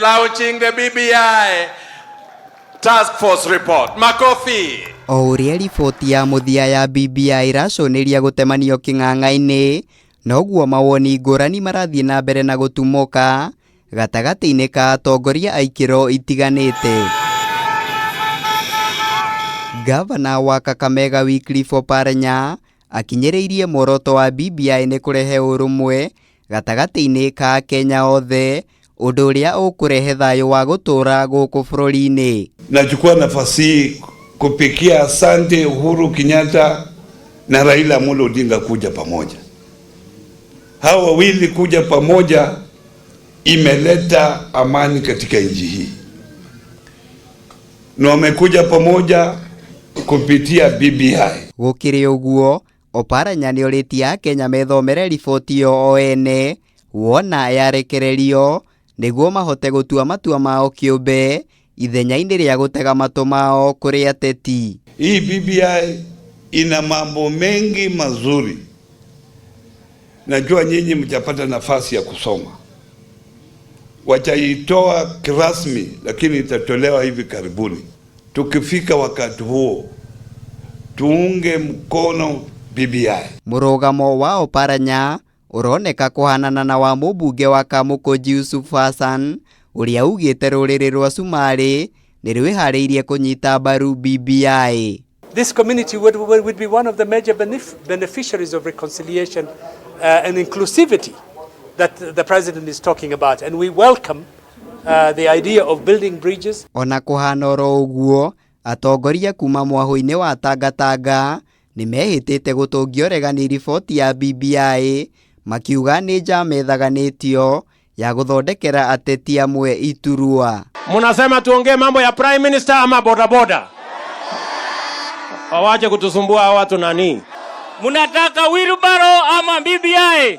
Launching the BBI Task Force report. Makofi. O uria riboti ya muthia ya BBI iraconeria gutemanio king'ang'a-ini, noguo mawoni ngurani marathie na mbere na gutumoka gatagati-ini ka atongoria a ikiro itiganite. Gavana wa Kakamega Wycliffe Oparanya akinyiriirie muoroto wa BBI ni kurehe urumwe gatagati-ini ka Kenya othe, undu uria ukurehe thayo wa gutura guku bururi-ini. Nachukua nafasi hii kupikia asante Uhuru Kenyatta na Raila Amolo Odinga kuja pamoja. Hawa wawili kuja pamoja imeleta amani katika nchi hii. Na wamekuja pamoja kupitia BBI. Gukiri uguo, Oparanya ni oritia Kenya methomere riboti yo ene wona yarekererio niguo mahote gutua matua mao kiumbe ithenya-ini ria gutega matu mao kuri ateti. Hii BBI ina mambo mengi mazuri. Najua nyinyi mtapata nafasi ya kusoma. Wachaitoa kirasmi lakini itatolewa hivi karibuni. Tukifika wakati huo tuunge mkono BBI. Murugamo wa Oparanya uroneka kuhanana na wa mubunge wa Kamukunji Yusuf Hassan uria ugite ruriri rwa Sumari ni rwihariirie kunyita mbaru BBI. This community would be one of the major beneficiaries of reconciliation and inclusivity that the president is talking about, and we welcome the idea of building bridges. Ona kuhana oro uguo, atongoria kuma mwahu-ini wa Tangatanga ni mehitite gutungia uregani riboti ya BBI makiuga ni njama ethaganitio ya guthondekera ateti amwe iturua. Munasema tuongee mambo ya prime minister ama bodaboda? Hawaje kutusumbua watu nani? Munataka wheelbarrow ama BBI?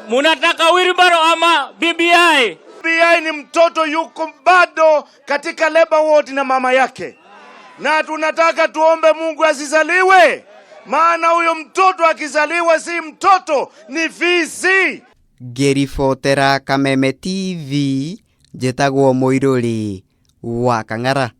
Munataka wheelbarrow ama BBI? BBI ni mtoto yuko bado katika labor ward na mama yake, na tunataka tuombe Mungu asizaliwe, maana huyo mtoto akizaliwa si mtoto, ni fisi. Gerifotera Kameme TV, jetagwo Muiruri wa Kang'ara.